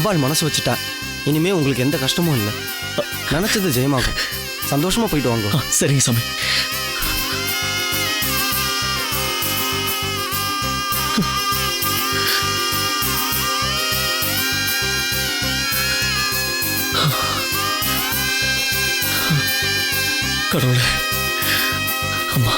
அம்பாள் மனசு வச்சுட்டா இனிமே உங்களுக்கு எந்த கஷ்டமும் இல்லை. நினைச்சது ஜெயமாகும். சந்தோஷமா போயிட்டு வாங்க. சரிங்க சாமி. கடவுளே, அம்மா,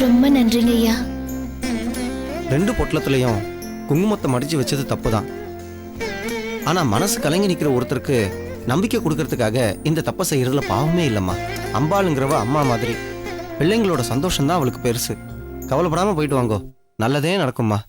ரொம்ப நன்றிங்க ஐயா. 2 பொட்டலத்திலையும் குங்குமத்தை மடிச்சு வச்சது தப்பு தான். ஆனா மனசு கலங்கி நிக்கிற ஒருத்தருக்கு நம்பிக்கை கொடுக்கறதுக்காக இந்த தப்பை செய்யறதுல பாவமே இல்லம்மா. அம்பாளுங்கிறவ அம்மா மாதிரி. பிள்ளைங்களோட சந்தோஷம் தான் அவளுக்கு பெருசு. கவலைப்படாம போயிட்டு வாங்கோ. நல்லதே நடக்கும்மா.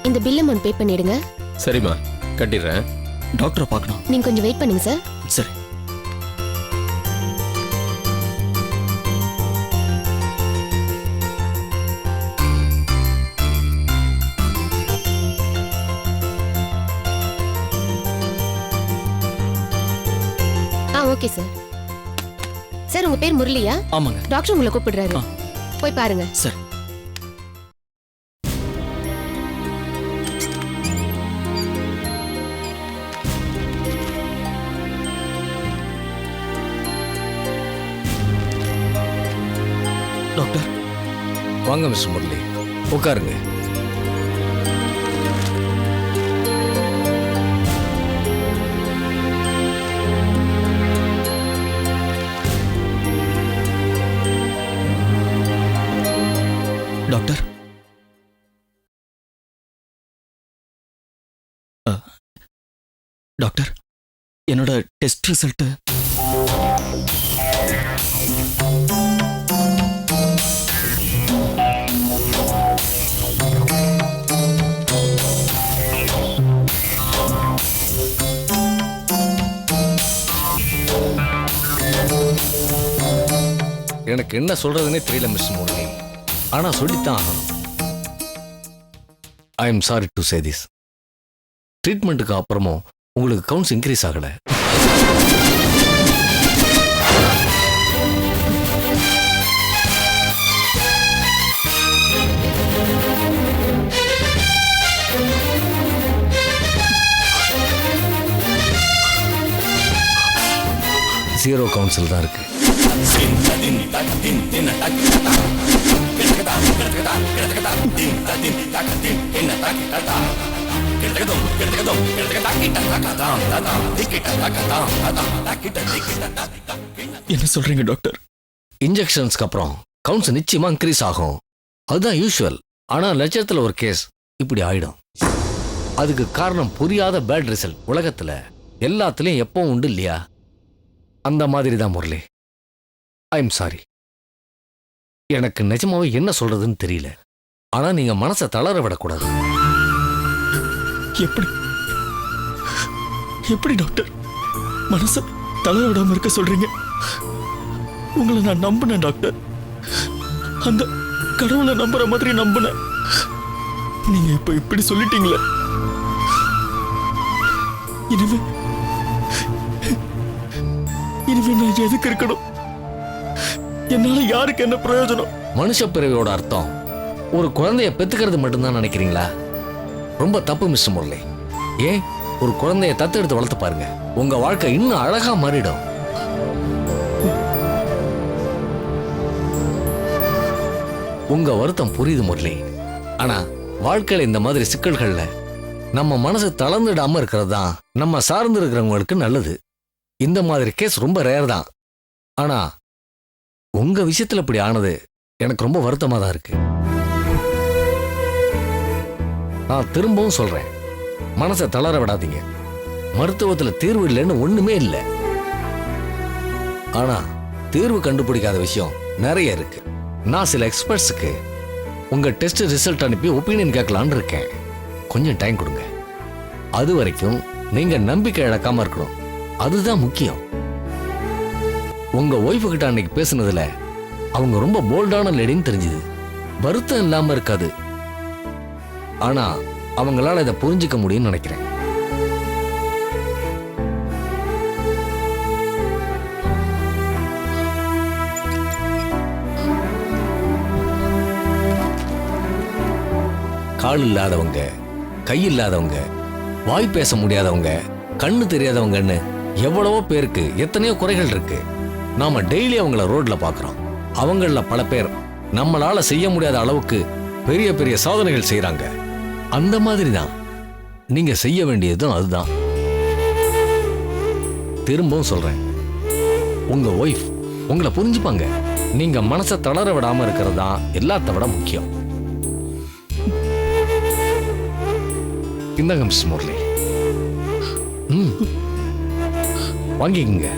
இந்த பில் அமௌண்ட் பே பண்ணிடுங்க. சரிம்மா, கட்டிடுறேன். டாக்டரை பார்க்கணும். நீங்க கொஞ்சம் வெயிட் பண்ணுங்க சார். சரி. Okay sir. சார் உங்க பேர் முரளியா? ஆமாங்க. டாக்டர் உங்களை கூப்பிடுறாரு. போய் பாருங்க. சரி. டாக்டர் வாங்க மிஸ்டர் முரளி, உட்காருங்க. டாக்டர், டாக்டர், என்னோட டெஸ்ட் ரிசல்ட். எனக்கு என்ன சொல்றதுன்னே தெரியல மிஸ்டர் முரளி. ஆனா சொல்லித்தான் ஆகணும். I am sorry to say this. ட்ரீட்மெண்ட்டுக்கு அப்புறமும் உங்களுக்கு கவுண்ட்ஸ் இன்க்ரீஸ் ஆகல. ஜீரோ கவுன்சில் தான் இருக்கு. என்ன சொல்றீங்க டாக்டர்? இன்ஜெக்ஷன்ஸ்க்கு அப்புறம் கவுன்ஸ் நிச்சயமா இன்க்ரீஸ் ஆகும். அதுதான் யூஷுவல். ஆனா லட்சத்துல ஒரு கேஸ் இப்படி ஆயிடும். அதுக்கு காரணம் புரியாத பேட் ரிசல்ட். உலகத்துல எல்லாத்துலயும் எப்பவும் உண்டு இல்லையா? அந்த மாதிரி தான் முரளி. ஐ எம் சாரி. எனக்கு நிஜமாவே என்ன சொல்றதுன்னு தெரியல. ஆனா நீங்க மனசை தளர விடக்கூடாது. எப்படி எப்படி டாக்டர் மனசை தளர விடாம இருக்க சொல்றீங்க? உங்களை நான் நம்பினேன் டாக்டர். அந்த கடவுளை நம்புற மாதிரி நம்பினேன். நீங்க இப்ப இப்படி சொல்லிட்டீங்களே. இனிமே நான் எதுக்கு இருக்கணும்? என்னால யாருக்கு என்ன பிரயோஜனம்? மனுஷ பிறவியோட அர்த்தம் ஒரு குழந்தைய பெத்துக்கிறது மட்டும்தான் நினைக்கிறீங்களா? ரொம்ப தப்பு மிஸ்டர் முரளி. ஏன் ஒரு குழந்தைய தத்தெடுத்து வளர்த்து பாருங்க. உங்க வாழ்க்கை இன்னும் அழகா மாறிடும். உங்க வருத்தம் புரியுது முரளி. ஆனா வாழ்க்கையில இந்த மாதிரி சிக்கல்கள்ல நம்ம மனசு தளர்ந்துடாம இருக்கிறது தான் நம்ம சார்ந்து இருக்கிறவங்களுக்கு நல்லது. இந்த மாதிரி கேஸ் ரொம்ப ரேர் தான். ஆனா உங்க விஷயத்துல இப்படி ஆனது எனக்கு ரொம்ப வருத்தமா தான் இருக்கு. நான் திரும்பவும் சொல்றேன், மனசை தளர விடாதீங்க. மருத்துவத்துல தீர்வு இல்லைன்னு ஒண்ணுமே இல்லை. ஆனா தீர்வு கண்டுபிடிக்காத விஷயம் நிறைய இருக்கு. நான் சில எக்ஸ்பர்ட்ஸுக்கு உங்க டெஸ்ட் ரிசல்ட் அனுப்பி ஒப்பீனியன் கேட்கலான்னு இருக்கேன். கொஞ்சம் டைம் கொடுங்க. அது வரைக்கும் நீங்க நம்பிக்கை இழக்காம இருக்கணும். அதுதான் முக்கியம். உங்க ஒய்ஃபு கிட்ட அன்னைக்கு பேசுனதுல அவங்க ரொம்ப போல்டான லேடின்னு தெரிஞ்சுது. வருத்தம் இல்லாம இருக்காது, ஆனா அவங்களால இதை புரிஞ்சுக்க முடியும்னு நினைக்கிறேன். கால் இல்லாதவங்க, கை இல்லாதவங்க, வாய் பேச முடியாதவங்க, கண்ணு தெரியாதவங்கன்னு எவ்வளவோ பேருக்கு எத்தனையோ குறைகள் இருக்கு. நாம டெய்லி அவங்கள ரோட்ல பாக்குறோம். அவங்கள பல பேர் நம்மளால செய்ய முடியாத அளவுக்கு பெரிய பெரிய சாதனைகள் செய்யறாங்க. அந்த மாதிரி தான் நீங்க செய்ய வேண்டியதும் அதுதான். திரும்பவும் சொல்றேன், உங்க ஒய்ஃப் உங்களை புரிஞ்சுப்பாங்க. நீங்க மனசை தளர விடாம இருக்கிறது தான் எல்லாத்த விட முக்கியம். இந்தாங்க மிஸ் முரளி, வாங்கிக்கங்க.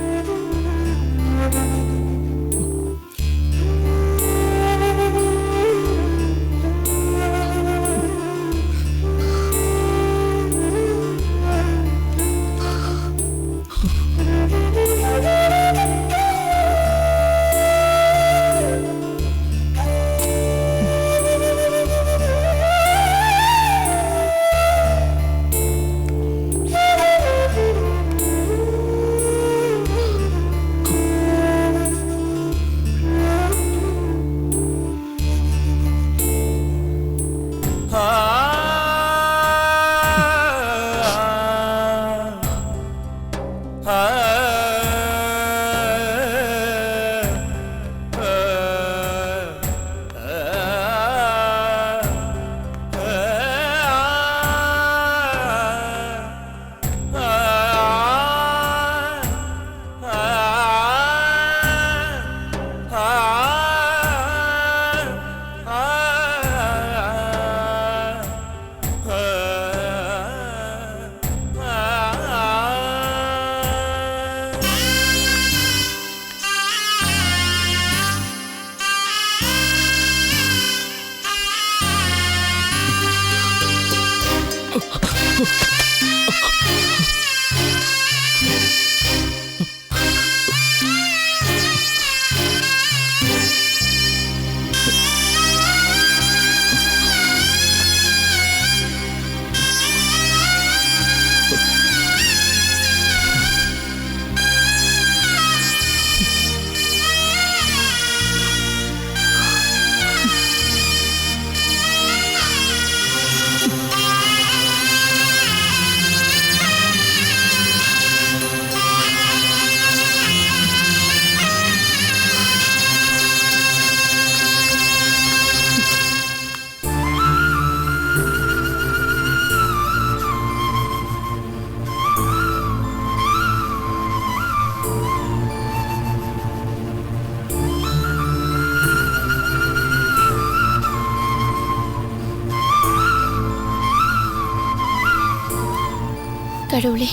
கடவுளே,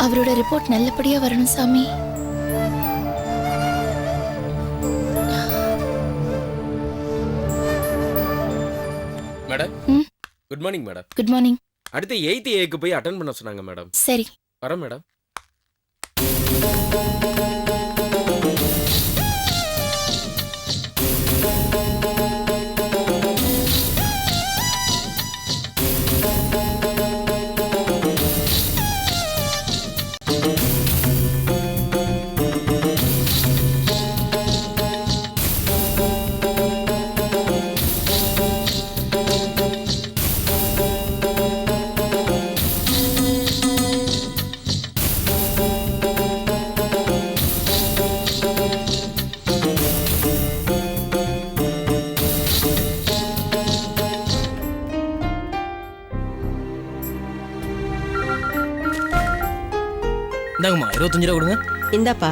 அவரோட ரிப்போர்ட் நல்லபடியா வரணும் சாமி. Madam, good morning madam. Good morning. அடுத்து 8th ஏக்கு போய் அட்டென்ட் பண்ண சொன்னாங்க மேடம். சரி, வரேன் மேடம். 25 ரூபா கொடுங்க. இந்தாப்பா.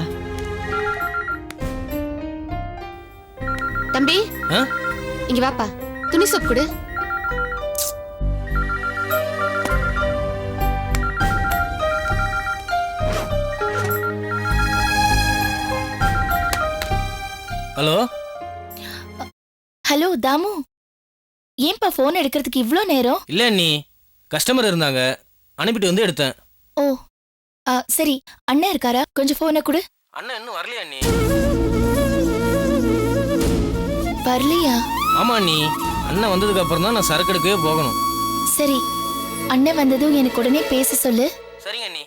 தம்பி ஆ? இங்க வாப்பா, துணி சோப் கொடு. ஹலோ ஹலோ தாமு, ஏன்பா ஃபோன் எடுக்கிறதுக்கு இவ்ளோ நேரம்? இல்ல அண்ணி, கஸ்டமர் இருந்தாங்க, அனுப்பிட்டு வந்து எடுத்தேன். ஓ சரி, அண்ணன் இருக்காரா? கொஞ்சம் ஃபோனை கொடு. அண்ணன் இன்னும் வரலையா அண்ணி? வரலையா? ஆமா அண்ணி, அண்ணன் வந்ததுக்கு அப்புறம் தான் நான் சரக்கு எடுக்கவே போகணும். சரி, அண்ணன் வந்ததும் எனக்கு உடனே பேச சொல்லு. சரிங்க அண்ணி.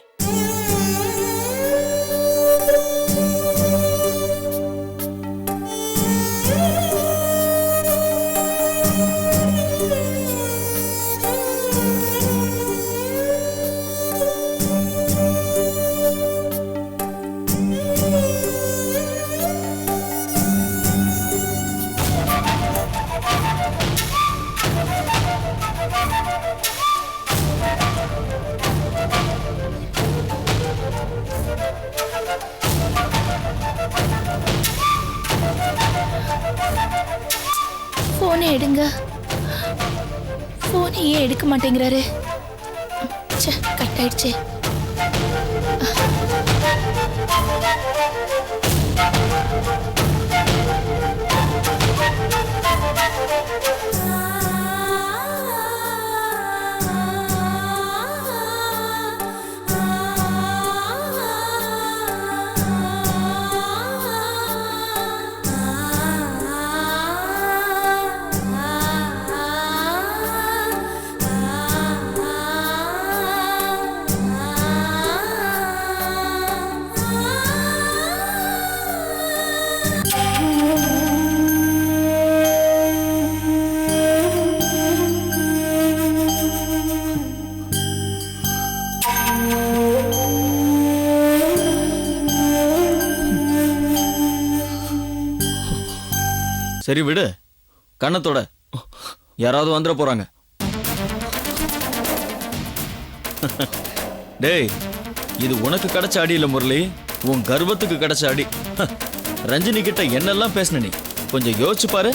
போனை எடுங்க. போனை ஏன் எடுக்க மாட்டேங்கிறாரு? கட் ஆயிடுச்சு. சரி விடு, கண்ணத்தோட யாராவது வந்துட போறாங்க. டேய், இது உனக்கு கிடைச்ச அடி இல்ல முரளி, உன் கர்வத்துக்கு கிடைச்ச அடி. ரஞ்சினி கிட்ட என்னெல்லாம் பேசின நீ கொஞ்சம் யோசிச்சு பாரு.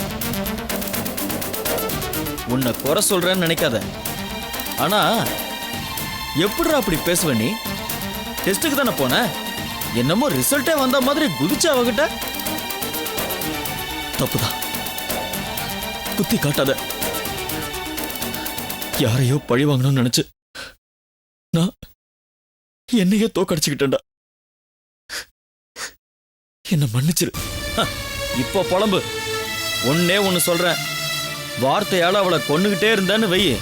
உன்னை குறை சொல்றேன்னு நினைக்காத. ஆனா எப்படிடா அப்படி பேசுவ நீ? டெஸ்ட்டுக்கு தானே போன, என்னமோ ரிசல்ட்டே வந்த மாதிரி குதிச்ச அவகிட்ட. தப்புதான், குத்தி காட்டாத. யாரையோ பழி வாங்கணும்னு நினைச்சு நான் என்னையே தோக்கடிச்சுக்கிட்டேன்டா. என்ன மன்னிச்சிரு. இப்போ புலம்பு. ஒன்னே ஒன்னு சொல்றேன், வார்த்தையால அவளை கொன்னுகிட்டே இருந்தேன்னு வெயி,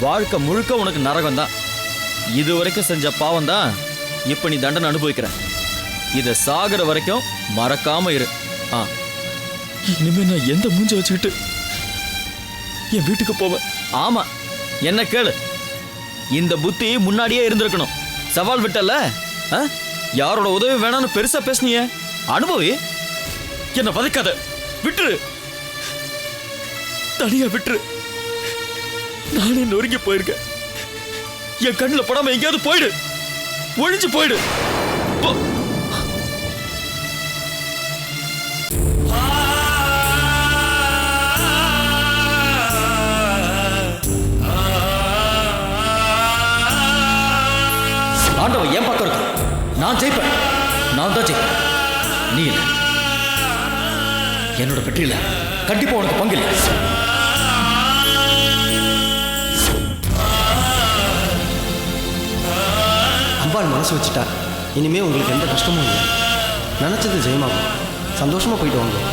வாழ்க்கை முழுக்க உனக்கு நரகம் தான். இது வரைக்கும் செஞ்ச பாவம் தான் இப்ப நீ தண்டனை அனுபவிக்கிற. இத சாகுற வரைக்கும் மறக்காம இரு. இனிமே நான் எந்த மூஞ்ச வச்சுக்கிட்டு என் வீட்டுக்கு போவேன்? ஆமா, என்ன கேளு. இந்த புத்தி முன்னாடியே இருந்திருக்கணும். சவால் விட்டல, யாரோட உதவி வேணாம்னு பெருசா பேசுனிய. அனுபவி. என்ன வதைக்காத, விட்டுரு, தனியா விட்டுரு. நானே நொறுங்கி போயிருக்கேன். என் கண்ணில் படாம எங்கேயாவது போயிடு, ஒழிஞ்சு போயிடு. ஆண்டவன் ஏன் பக்கம் இருக்கு? நான் ஜெயிப்பேன், நான் தான் ஜெயிப்பேன், நீ இல்லை. என்னோட வெற்றியில கண்டிப்பா உனக்கு பங்கு இல்லை. அம்பாள் மனசு வச்சுட்டா இனிமே உங்களுக்கு எந்த கஷ்டமும் இல்லை. நினச்சது ஜெயமாகும். சந்தோஷமா போயிட்டு வாங்க.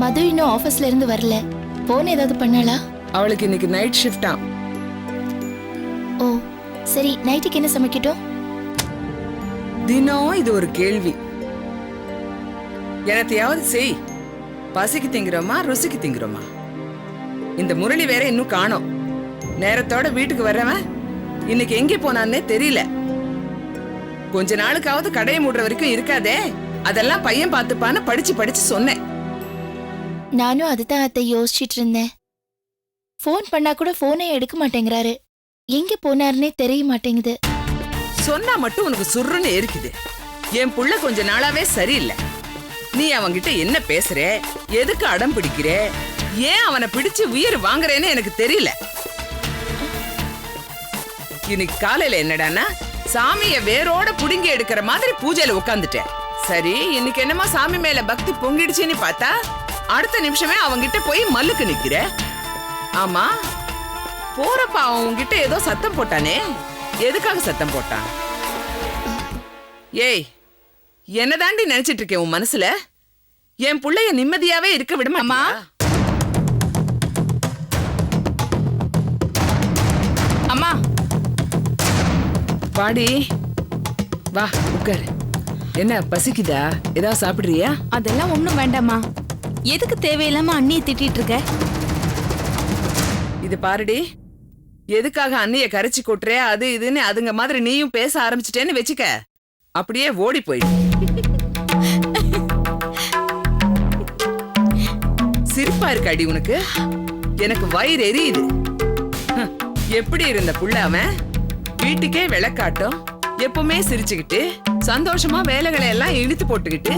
மது இன்னும் ஆபீஸ்ல இருந்து வரல. போன் ஏதாவது பண்ணாளா? அவளுக்கு இன்னைக்கு நைட் ஷிஃப்டா. ஓ சரி, நைட்டுக்கு என்ன சமைக்கட்டும்? தினம் இது ஒரு கேள்வி. எனத்தையாவது செய். பசிக்கு திங்குறோமா ருசிக்கு திங்குறோமா? இந்த முரளி வேற இன்னும் காணோம். நேரத்தோட வீட்டுக்கு வர்றவன் இன்னைக்கு எங்கே போனான்னே தெரியல. கொஞ்ச நாளுக்காவது கடையை மூடுற வரைக்கும் இருக்காதே, அதெல்லாம் பையன் பார்த்துப்பான்னு படிச்சு படிச்சு சொன்னேன். நானும் அதுதான் அத்தை யோசிச்சிட்டு இருந்தேன். ஃபோன் பண்ணா கூட ஃபோனே எடுக்க மாட்டேங்கிறாரு. எங்க போனாருன்னே தெரிய மாட்டேங்குது. சொன்னா மட்டும் உனக்கு சுருன்னு இருக்குது. என் புள்ள கொஞ்ச நாளாவே சரியில்லை. நீ அவன்கிட்ட என்ன பேசுற, எதுக்கு அடம் பிடிக்கிற, ஏன் அவனை பிடிச்சு உயிர் வாங்குறேன்னு எனக்கு தெரியல. இன்னைக்கு காலையில என்னடான்னா சாமிய வேரோட புடுங்கி எடுக்கிற மாதிரி பூஜையில உட்காந்துட்டேன். சரி, இன்னைக்கு என்னமா சாமி மேல பக்தி பொங்கிடுச்சுன்னு பார்த்தா அடுத்த நிமிஷமே அவன்கிட்ட போய் மல்லுக்கு நிக்கிற. ஆமா, போறப்ப அவன் உன்கிட்ட ஏதோ சத்தம் போட்டானே, எதுக்காக சத்தம் போட்டான்? ஏய், என்னதாண்டி நினைச்சிட்டு இருக்கேன் உன் மனசுல? என் புள்ளைய நிம்மதியாவே இருக்க விட மாட்டியா? அம்மா, பாடி வா உட்காரு. என்ன பசிக்குதா? ஏதாவது சாப்பிடுறியா? அதெல்லாம் ஒண்ணும் வேண்டாம்மா. எதுக்கு தேவையில்லாம அண்ணியை திட்டிட்டு இருக்க? இது பாருடி, எதுக்காக அண்ணிய கரைச்சி கொட்டுறே அது இதுன்னு அதுங்க மாதிரி நீயும் பேச ஆரம்பிச்சிட்டேன்னு வச்சுக்க, அப்படியே ஓடி போயிடு. சிரிப்பா இருக்காடி உனக்கு? எனக்கு வயிறு எரியுது. எப்படி இருந்த புள்ள அவன்? வீட்டுக்கே விளக்காட்டம், எப்பவுமே சிரிச்சுக்கிட்டு சந்தோஷமா வேலைகளை எல்லாம் இழுத்து போட்டுக்கிட்டு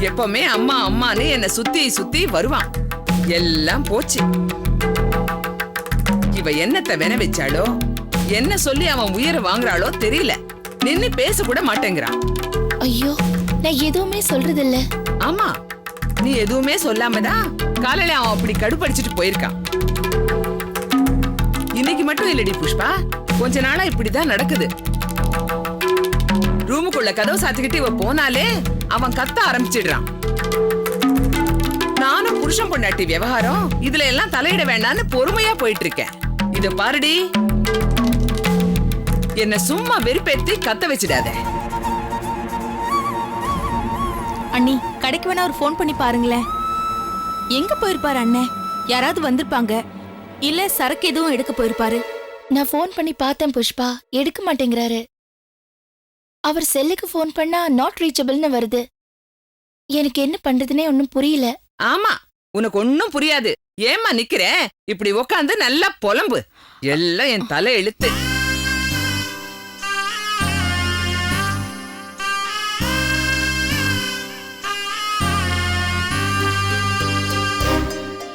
எப்பவுமே அம்மா அம்மான்னு என்ன சுத்தி சுத்தி வருவான். எல்லாம் போச்சு. இவ என்னத்த வென வச்சாலோ, என்ன சொல்லி அவன் உயிரை வாங்குறாளோ தெரியல. நின்னு பேச கூட மாட்டேங்கிறான். ஐயோ, நான் எதுவுமே சொல்றது இல்ல. ஆமா, நீ எதுவுமே சொல்லாமதான் காலையில அவன் அப்படி கடுப்படிச்சிட்டு போயிருக்கான். இன்னைக்கு மட்டும் இல்லடி புஷ்பா, கொஞ்ச நாளா இப்படிதான் நடக்குது. ரூமுக்குள்ள கதவு சாத்திக்கிட்டு இவ போனாலே அவன் கத்த ஆரம்பிச்சிடுறான். நானும் புருஷன் பொண்டாட்டி விவகாரம் இதுல எல்லாம் தலையிட வேண்டாம்னு பொறுமையா போயிட்டு இருக்கேன். இத பாருடி, என்ன சும்மா வெறுப்பேத்தி கத்த வச்சிடாத. அண்ணி, கடைக்கு வேணா ஒரு ஃபோன் பண்ணி பாருங்களேன். எங்க போயிருப்பாரு அண்ணன்? யாராவது வந்திருப்பாங்க, இல்ல சரக்கு எதுவும் எடுக்க போயிருப்பாரு. நான் ஃபோன் பண்ணி பார்த்தேன் புஷ்பா, எடுக்க மாட்டேங்கிறாரு. அவர் செல்லுக்கு ஃபோன் பண்ணா நாட் ரீச்சபிள்னு வருது. எனக்கு என்ன பண்றதுனே ஒன்னும் புரியல. ஆமா, உனக்கு ஒன்னும் புரியாது. ஏம்மா நிக்கிற? இப்படி உக்காந்து நல்லா புலம்பு. எல்லாம் என் தலை இழுத்து.